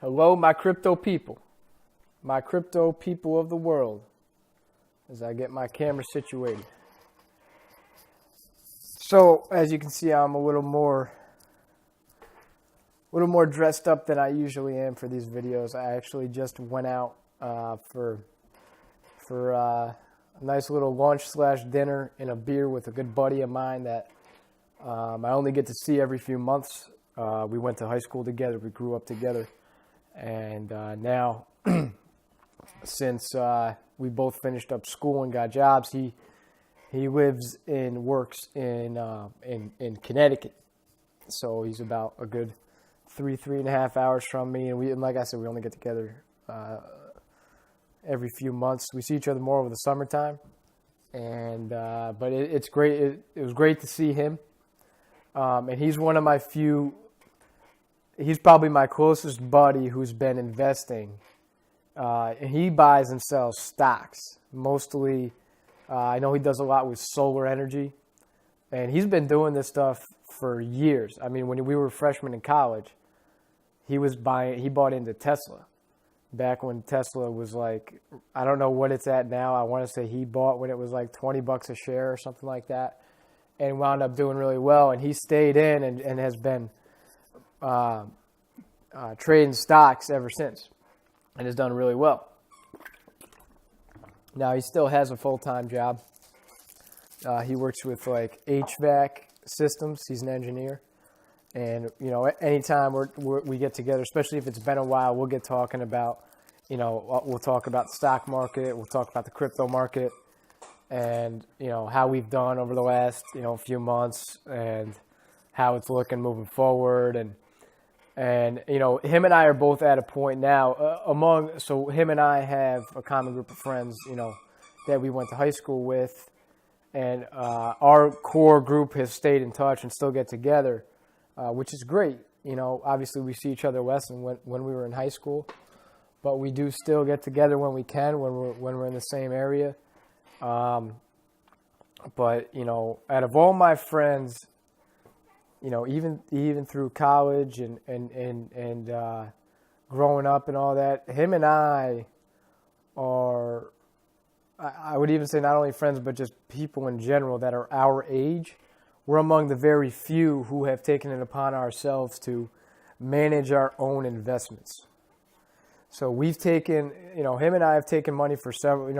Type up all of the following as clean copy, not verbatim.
Hello, my crypto people of the world, as I get my camera situated. So, as you can see, I'm a little more dressed up than I usually am for these videos. I actually just went out for a nice little lunch/dinner and a beer with a good buddy of mine that I only get to see every few months. We went to high school together. We grew up together. And now, since we both finished up school and got jobs, he lives and works in Connecticut. So he's about a good 3.5 hours from me. And like I said, we only get together every few months. We see each other more over the summertime. And but it's great. It was great to see him. And he's one of my few. He's probably my closest buddy who's been investing. He buys and sells stocks. Mostly, I know he does a lot with solar energy. And he's been doing this stuff for years. I mean, when we were freshmen in college, he bought into Tesla. Back when Tesla was like, I don't know what it's at now. I want to say he bought when it was like $20 a share or something like that. And wound up doing really well. And he stayed in and has been trading stocks ever since, and has done really well. Now he still has a full-time job. He works with like HVAC systems. He's an engineer, and anytime we get together, especially if it's been a while, we'll get talking about, we'll talk about the stock market, we'll talk about the crypto market, and how we've done over the last few months and how it's looking moving forward. And him and I are both at a point now so him and I have a common group of friends, that we went to high school with, and our core group has stayed in touch and still get together, which is great. Obviously we see each other less than when we were in high school, but we do still get together when we can, when we're in the same area. But out of all my friends, even through college and growing up and all that, him and I are, I would even say, not only friends, but just people in general that are our age. We're among the very few who have taken it upon ourselves to manage our own investments. So we've taken, him and I have taken money for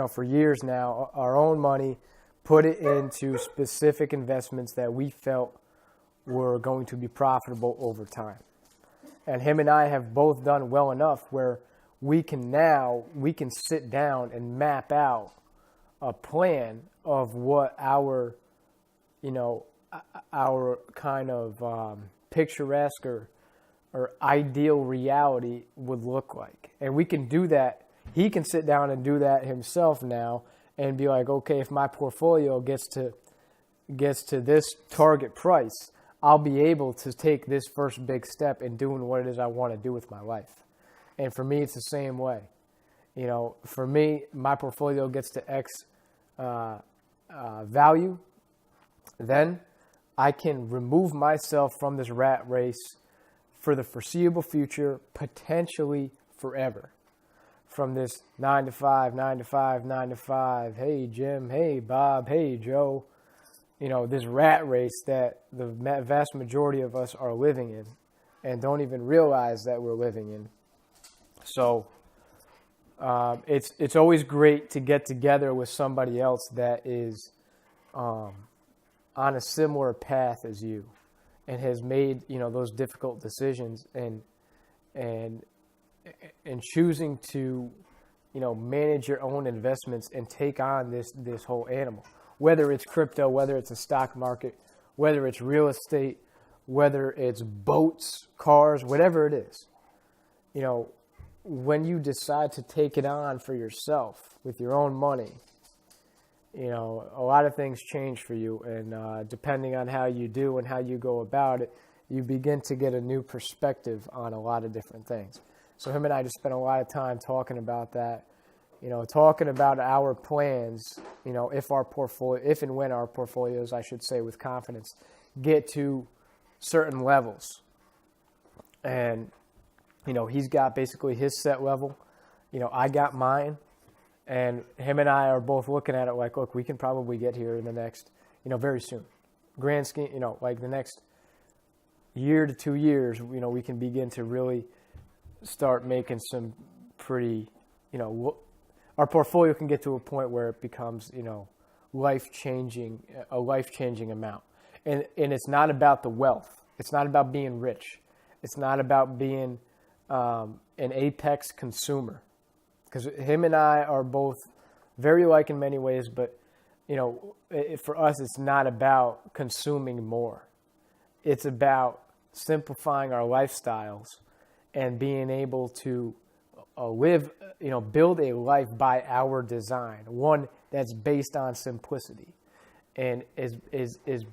for years now, our own money, put it into specific investments that we felt were going to be profitable over time. And him and I have both done well enough where we can sit down and map out a plan of what our kind of picturesque or ideal reality would look like. And we can do that. He can sit down and do that himself now and be like, okay, if my portfolio gets to this target price, I'll be able to take this first big step in doing what it is I want to do with my life. And for me, it's the same way. For me, my portfolio gets to X value, then I can remove myself from this rat race for the foreseeable future, potentially forever. From this 9 to 5, 9 to 5, 9 to 5, hey Jim, hey Bob, hey Joe, this rat race that the vast majority of us are living in and don't even realize that we're living in. So it's always great to get together with somebody else that is on a similar path as you and has made those difficult decisions and choosing to manage your own investments and take on this whole animal. Whether it's crypto, whether it's a stock market, whether it's real estate, whether it's boats, cars, whatever it is. When you decide to take it on for yourself with your own money, a lot of things change for you. And depending on how you do and how you go about it, you begin to get a new perspective on a lot of different things. So him and I just spent a lot of time talking about that. Talking about our plans, if and when our portfolios, I should say with confidence, get to certain levels. And You know, he's got basically his set level. You know, I got mine. And him and I are both looking at it like, look, we can probably get here in the next, you know, very soon. Grand scheme, you know, like the next year to 2 years, you know, we can begin to really start making some pretty, you know, our portfolio can get to a point where it becomes, you know, a life-changing amount. And it's not about the wealth. It's not about being rich. It's not about being an apex consumer. Because him and I are both very alike in many ways, but, you know, for us, it's not about consuming more. It's about simplifying our lifestyles and being able to live, you know, build a life by our design, one that's based on simplicity and is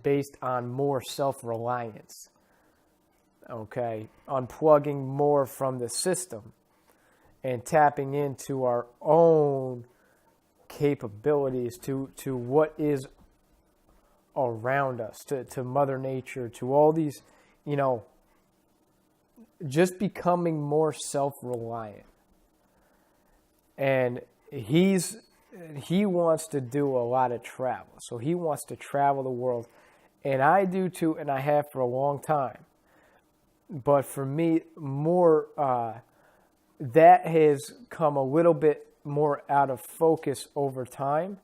based on more self-reliance, okay, unplugging more from the system and tapping into our own capabilities, to what is around us, to Mother Nature, to all these, you know, just becoming more self-reliant. And he wants to do a lot of travel. So he wants to travel the world. And I do too, and I have for a long time. But for me, more... that has come a little bit more out of focus over time,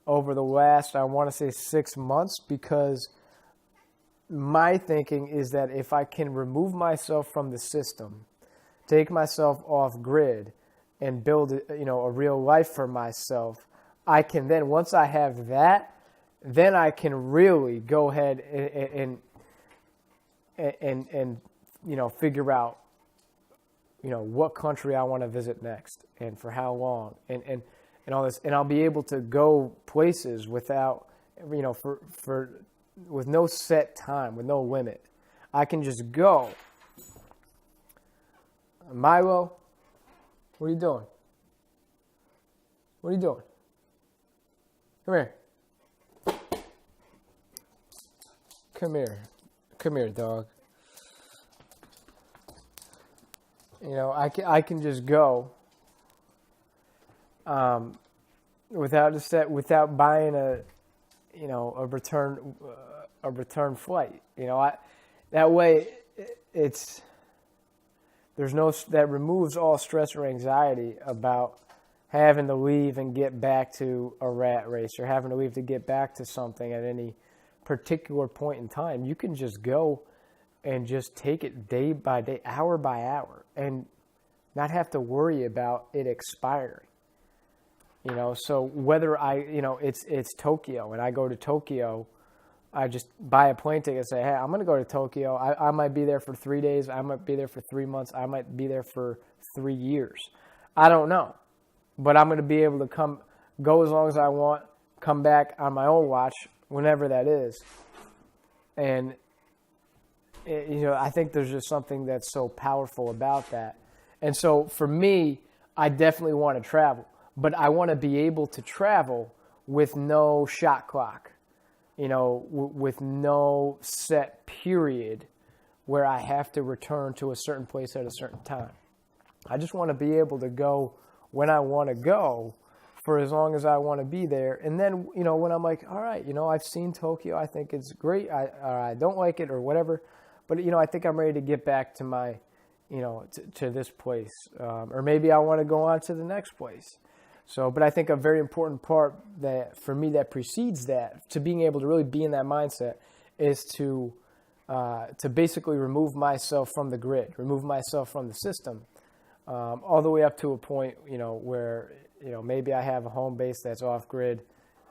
over the last, I want to say 6 months, because my thinking is that if I can remove myself from the system, take myself off grid, and build, you know, a real life for myself, I can then, once I have that, then I can really go ahead and you know, figure out, you know, what country I want to visit next and for how long and all this. And I'll be able to go places without, you know, with no set time, with no limit. I can just go. Milo, what are you doing? What are you doing? Come here. Come here. Come here, dog. You know, I can just go without buying a return flight. You know, that way that removes all stress or anxiety about having to leave and get back to a rat race or having to leave to get back to something at any particular point in time. You can just go and just take it day by day, hour by hour, and not have to worry about it expiring. You know, so whether it's Tokyo and I go to Tokyo, I just buy a plane ticket and say, hey, I'm going to go to Tokyo. I might be there for 3 days. I might be there for 3 months. I might be there for 3 years. I don't know. But I'm going to be able to go as long as I want, come back on my own watch, whenever that is. And you know, I think there's just something that's so powerful about that. And so for me, I definitely want to travel, but I want to be able to travel with no shot clock, you know, with no set period where I have to return to a certain place at a certain time. I just want to be able to go when I want to go for as long as I want to be there. And then, you know, when I'm like, all right, you know, I've seen Tokyo, I think it's great, I don't like it or whatever, but, you know, I think I'm ready to get back to my, you know, to this place. Or maybe I want to go on to the next place. So, but I think a very important part that, for me, that precedes that, to being able to really be in that mindset, is to basically remove myself from the grid, remove myself from the system, all the way up to a point, you know, where, you know, maybe I have a home base that's off grid,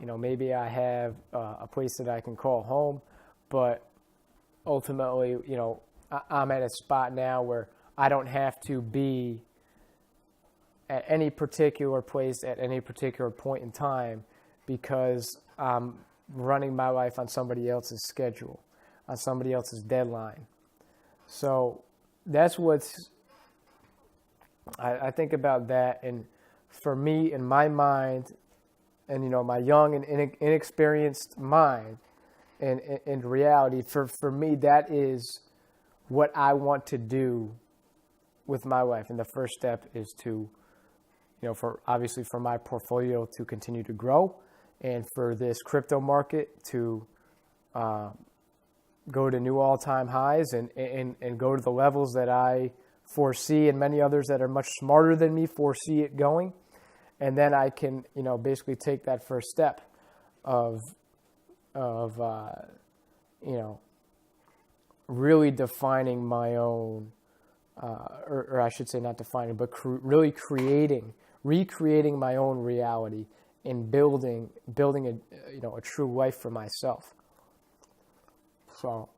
you know, maybe I have a place that I can call home, but ultimately, you know, I'm at a spot now where I don't have to be at any particular place at any particular point in time, because I'm running my life on somebody else's schedule, on somebody else's deadline. So that's what's, I think about that. And for me, in my mind, and, you know, my young and inexperienced mind, and in reality, for me, that is what I want to do with my wife. And the first step is to, obviously for my portfolio to continue to grow, and for this crypto market to go to new all-time highs and go to the levels that I foresee, and many others that are much smarter than me foresee it going. And then I can, basically take that first step of really defining my own, or I should say not defining, but really recreating my own reality and building a true life for myself. So,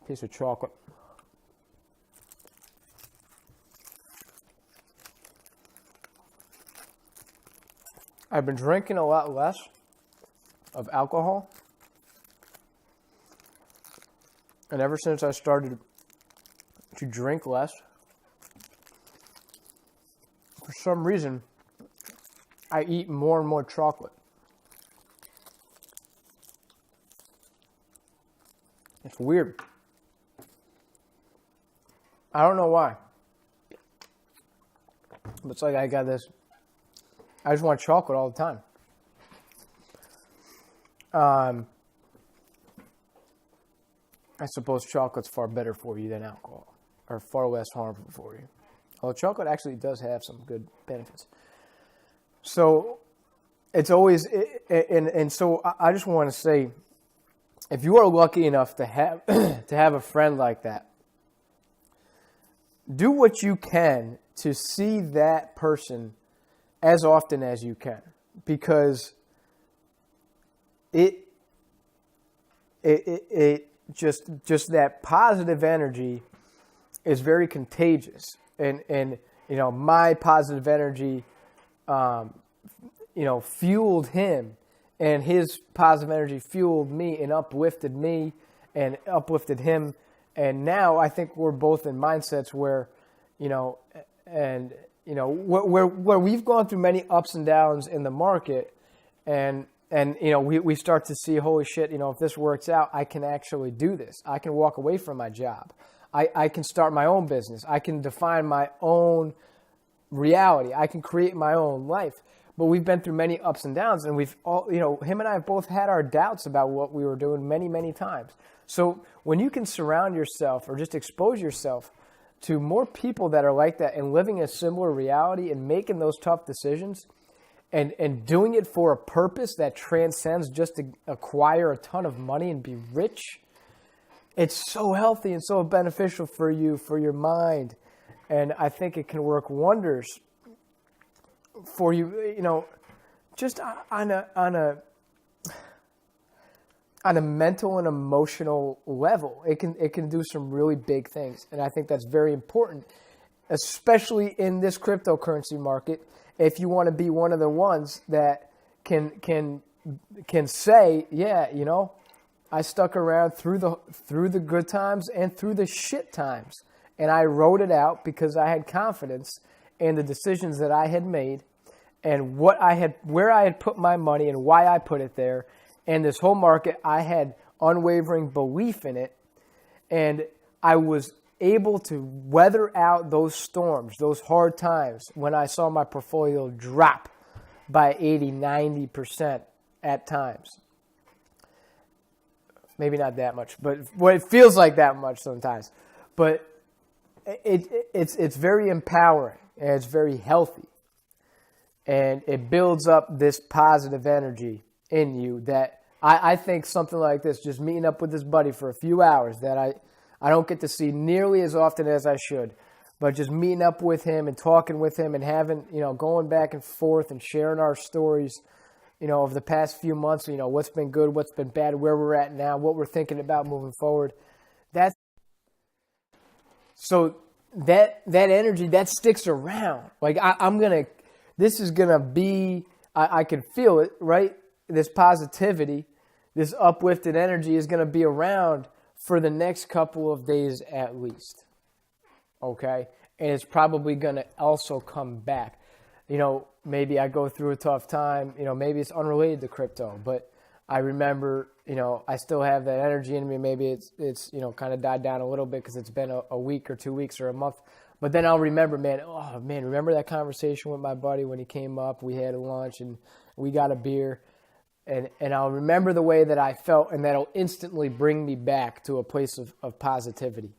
piece of chocolate. I've been drinking a lot less of alcohol. And ever since I started to drink less, for some reason, I eat more and more chocolate. It's weird. I don't know why. But it's like I got this, I just want chocolate all the time. I suppose chocolate's far better for you than alcohol, or far less harmful for you. Although chocolate actually does have some good benefits. So it's always, and so I just want to say, if you are lucky enough to have to have a friend like that, do what you can to see that person as often as you can, because it just that positive energy is very contagious, and my positive energy fueled him, and his positive energy fueled me and uplifted him. And now I think we're both in mindsets where, where we've gone through many ups and downs in the market, and we start to see, holy shit, if this works out, I can actually do this. I can walk away from my job. I can start my own business. I can define my own reality. I can create my own life. But we've been through many ups and downs, and we've all, him and I have both had our doubts about what we were doing many, many times. So when you can surround yourself or just expose yourself to more people that are like that and living a similar reality and making those tough decisions and doing it for a purpose that transcends just to acquire a ton of money and be rich, it's so healthy and so beneficial for you, for your mind. And I think it can work wonders for you, just on a mental and emotional level. It can do some really big things, and I think that's very important, especially in this cryptocurrency market. If you want to be one of the ones that can say, yeah, I stuck around through the good times and through the shit times, and I wrote it out because I had confidence in the decisions that I had made, and where I had put my money and why I put it there. And this whole market, I had unwavering belief in it, and I was able to weather out those storms, those hard times when I saw my portfolio drop by 80, 90% at times. Maybe not that much, but it feels like that much sometimes. But it's very empowering, and it's very healthy. And it builds up this positive energy in you that I think something like this, just meeting up with this buddy for a few hours that I don't get to see nearly as often as I should, but just meeting up with him and talking with him and having, going back and forth and sharing our stories, over the past few months, what's been good, what's been bad, where we're at now, what we're thinking about moving forward. So that energy, that sticks around. Like this is going to be, I can feel it, right? This positivity, this uplifted energy is going to be around for the next couple of days at least. Okay? And it's probably going to also come back. Maybe I go through a tough time, maybe it's unrelated to crypto, but I remember, I still have that energy in me. Maybe it's kind of died down a little bit because it's been a week or 2 weeks or a month, But then I'll remember, man, oh man, remember that conversation with my buddy when he came up, we had a lunch and we got a beer. And I'll remember the way that I felt, and that'll instantly bring me back to a place of positivity.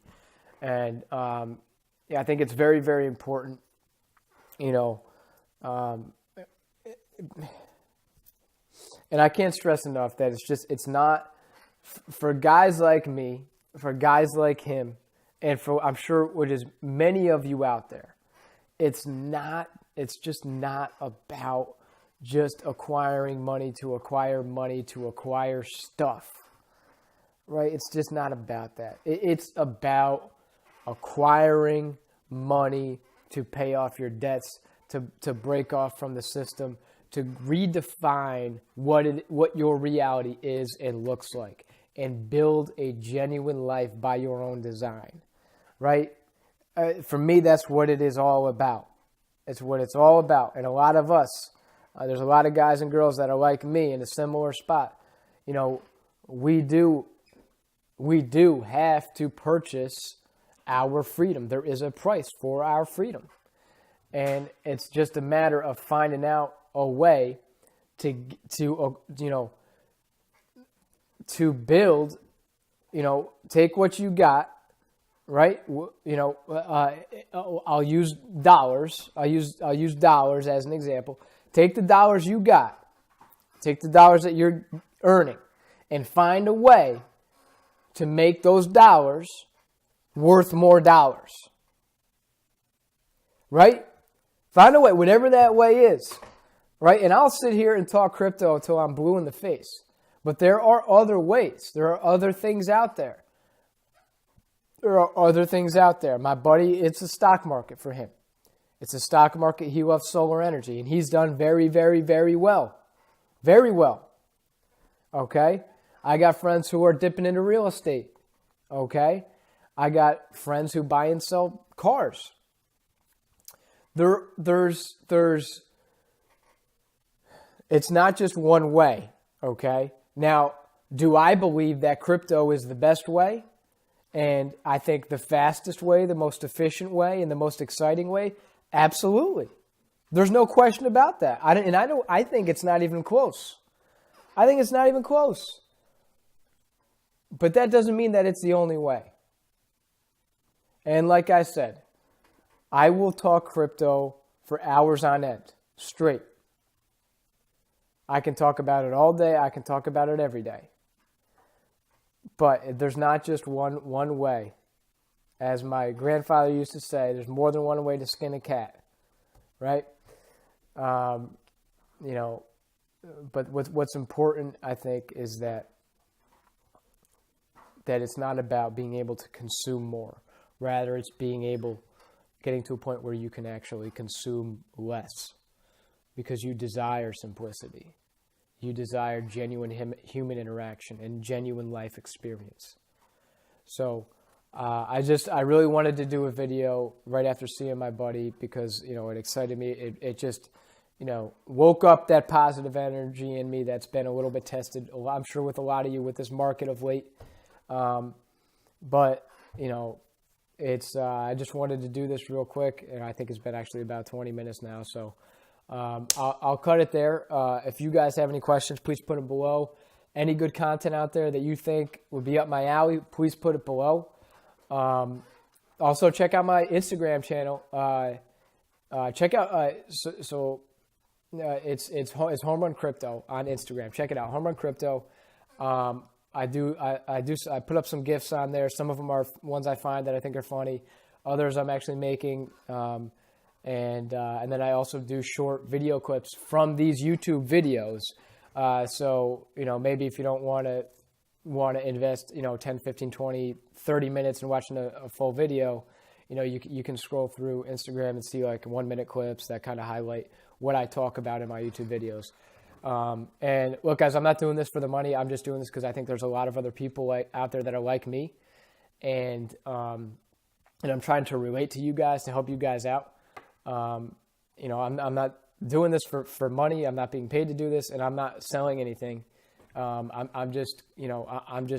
And yeah, I think it's very, very important, you know. And I can't stress enough that it's not, for guys like me, for guys like him, and for, I'm sure, what is many of you out there, it's just not about just acquiring money to acquire stuff, right? It's just not about that. It's about acquiring money to pay off your debts, to break off from the system, to redefine what your reality is and looks like, and build a genuine life by your own design, right? For me, that's what it is all about. It's what it's all about. And a lot of us, there's a lot of guys and girls that are like me in a similar spot. You know, we do have to purchase our freedom. There is a price for our freedom. And it's just a matter of finding out a way to build, take what you got, right? I'll use dollars. I'll use dollars as an example. Take the dollars you got, take the dollars that you're earning, and find a way to make those dollars worth more dollars. Right? Find a way, whatever that way is. Right? And I'll sit here and talk crypto until I'm blue in the face. But there are other ways. There are other things out there. My buddy, it's a stock market for him. It's a stock market. He loves solar energy, and he's done very, very, very well. Very well. Okay? I got friends who are dipping into real estate. Okay? I got friends who buy and sell cars. It's not just one way. Okay? Now, do I believe that crypto is the best way? And I think the fastest way, the most efficient way, and the most exciting way? Absolutely. There's no question about that. I think it's not even close. I think it's not even close. But that doesn't mean that it's the only way. And like I said, I will talk crypto for hours on end, straight. I can talk about it all day. I can talk about it every day. But there's not just one way. As my grandfather used to say, there's more than one way to skin a cat, right? But what's important, I think, is that it's not about being able to consume more. Rather, it's getting to a point where you can actually consume less, because you desire simplicity. You desire genuine human interaction and genuine life experience. So I really wanted to do a video right after seeing my buddy, because, it excited me. It just, woke up that positive energy in me that's been a little bit tested, I'm sure, with a lot of you with this market of late. But I just wanted to do this real quick, and I think it's been actually about 20 minutes now. So I'll cut it there. If you guys have any questions, please put them below. Any good content out there that you think would be up my alley, please put it below. Also, check out my Instagram channel. Check out it's Home Run Crypto on Instagram. Check it out, Home Run Crypto. I put up some GIFs on there. Some of them are ones I find that I think are funny. Others I'm actually making. And then I also do short video clips from these YouTube videos. So, maybe if you don't want to invest, 10, 15, 20, 30 minutes in watching a full video, you can scroll through Instagram and see like 1 minute clips that kind of highlight what I talk about in my YouTube videos. And look, guys, I'm not doing this for the money. I'm just doing this because I think there's a lot of other people out there that are like me. And I'm trying to relate to you guys, to help you guys out. I'm not doing this for money. I'm not being paid to do this, and I'm not selling anything. I'm just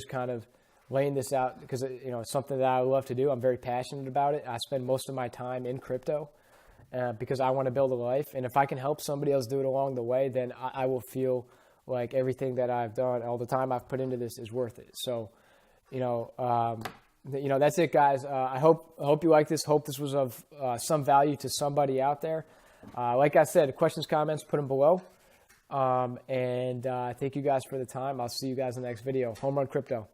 kind of laying this out because it's something that I love to do. I'm very passionate about it. I spend most of my time in crypto because I want to build a life. And if I can help somebody else do it along the way, then I will feel like everything that I've done, all the time I've put into this is worth it. So, that's it, guys. I hope you like this. Hope this was of some value to somebody out there. Like I said, questions, comments, put them below. Thank you guys for the time. I'll see you guys in the next video. Home Run Crypto.